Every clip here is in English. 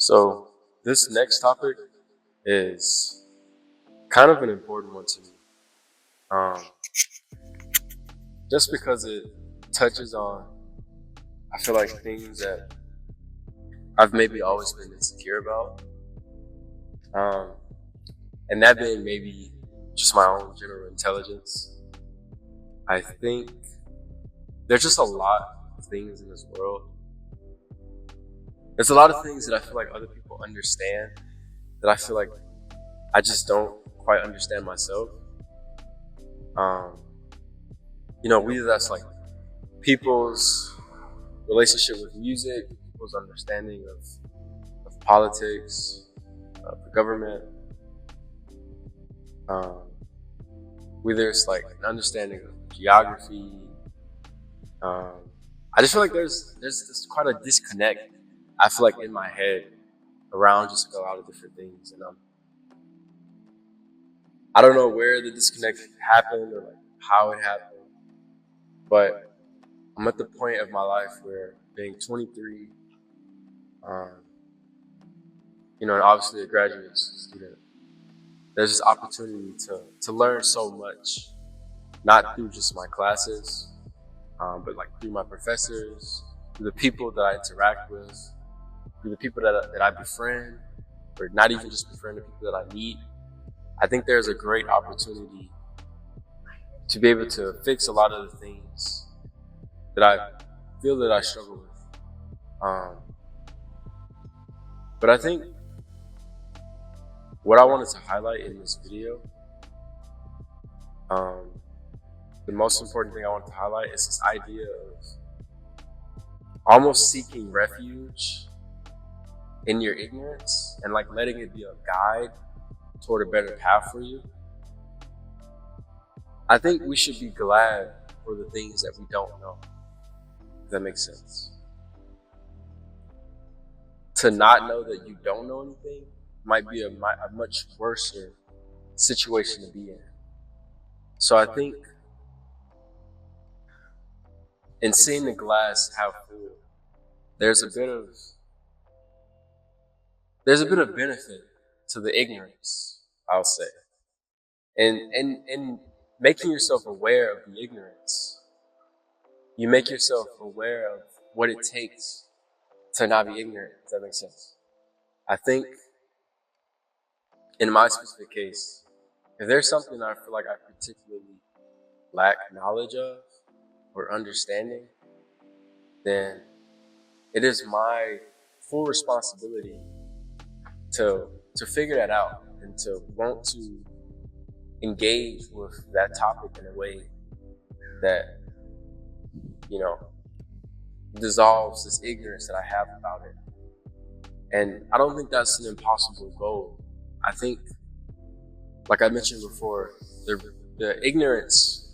So this next topic is kind of an important one to me, um, just because it touches on, I feel like, things that I've maybe always been insecure about, um, and that being maybe just my own general intelligence. I think there's just a lot of things in this world. There's a lot of things that I feel like other people understand that I feel like I just don't quite understand myself. Um, whether that's like people's relationship with music, people's understanding of politics, of the government, um, whether it's like an understanding of geography. I just feel like there's quite a disconnect, I feel like, in my head around just like a lot of different things. And I don't know where the disconnect happened or like how it happened, but I'm at the point of my life where, being 23, and obviously a graduate student, there's this opportunity to learn so much, not through just my classes, but like through my professors, through the people that I interact with, through the people that I befriend, or not even just befriend, the people that I meet. I think there's a great opportunity to be able to fix a lot of the things that I feel that I struggle with. But I think what I wanted to highlight in this video, the most important thing I wanted to highlight is this idea of almost seeking refuge in your ignorance and like letting it be a guide toward a better path for you. I think we should be glad for the things that we don't know, if that makes sense. To not know that you don't know anything might be a much worse situation to be in. So I think in seeing the glass half full, there's a bit of benefit to the ignorance, I'll say. And making yourself aware of the ignorance, you make yourself aware of what it takes to not be ignorant, if that makes sense. I think in my specific case, if there's something I feel like I particularly lack knowledge of or understanding, then it is my full responsibility to figure that out and to want to engage with that topic in a way that, dissolves this ignorance that I have about it. And I don't think that's an impossible goal. I think, like I mentioned before, the ignorance,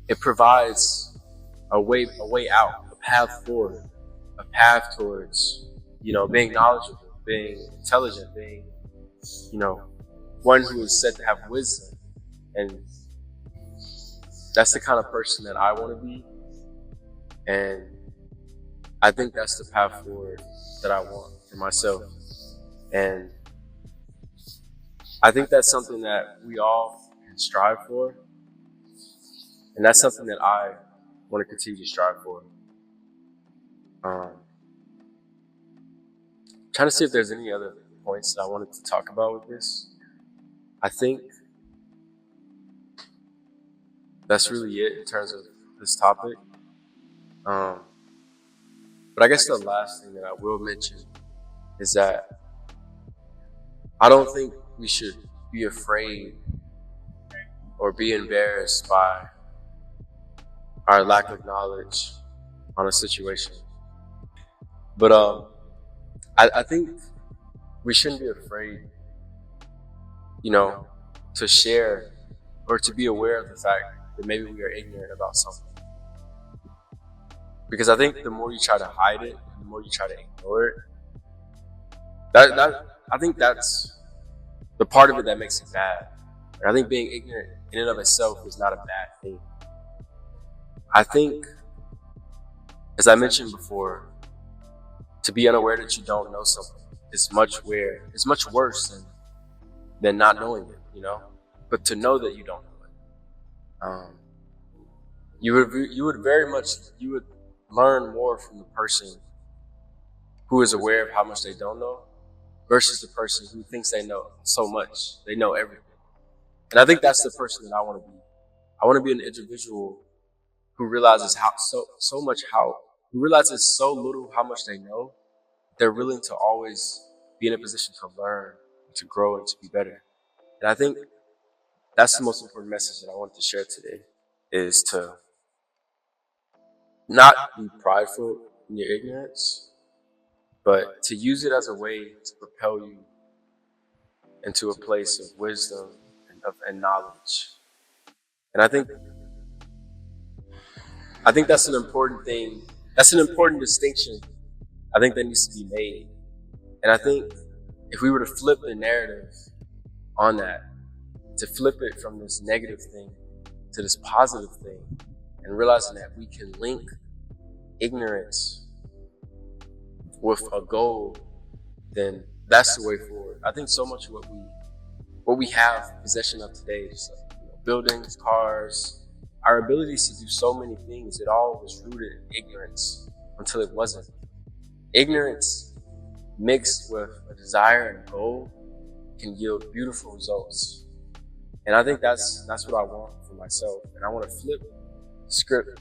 it provides a way out, a path forward, a path towards, being knowledgeable, being intelligent, being, one who is said to have wisdom. And that's the kind of person that I want to be. And I think that's the path forward that I want for myself. And I think that's something that we all can strive for. And that's something that I want to continue to strive for. Trying to see if there's any other points that I wanted to talk about with this. I think that's really it in terms of this topic. But I guess the last thing that I will mention is that I don't think we should be afraid or be embarrassed by our lack of knowledge on a situation. But I think we shouldn't be afraid, to share or to be aware of the fact that maybe we are ignorant about something. Because I think the more you try to hide it, the more you try to ignore it, I think that's the part of it that makes it bad. And I think being ignorant in and of itself is not a bad thing. I think, as I mentioned before, to be unaware that you don't know something it's much worse than not knowing it, you know. But to know that you don't know it, you would learn more from the person who is aware of how much they don't know versus the person who thinks they know so much, they know everything. And I think that's the person that I want to be. I want to be an individual who realizes who realizes so little how much they know. They're willing to always be in a position to learn, to grow, and to be better. And I think that's the most important message that I want to share today, is to not be prideful in your ignorance, but to use it as a way to propel you into a place of wisdom and knowledge. And I think that's an important thing. That's an important distinction I think that needs to be made. And I think if we were to flip the narrative on that, to flip it from this negative thing to this positive thing, and realizing that we can link ignorance with a goal, then that's the way forward. I think so much of what we have possession of today is buildings, cars, our abilities to do so many things. It all was rooted in ignorance until it wasn't. Ignorance mixed with a desire and a goal can yield beautiful results. And I think that's what I want for myself. And I want to flip the script,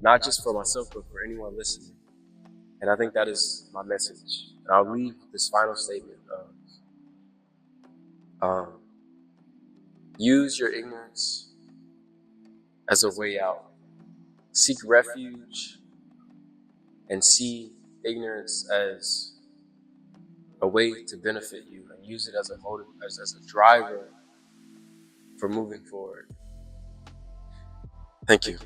not just for myself, but for anyone listening. And I think that is my message. And I'll leave this final statement of use your ignorance as a way out. Seek refuge and see ignorance as a way to benefit you, and use it as a driver for moving forward. Thank you.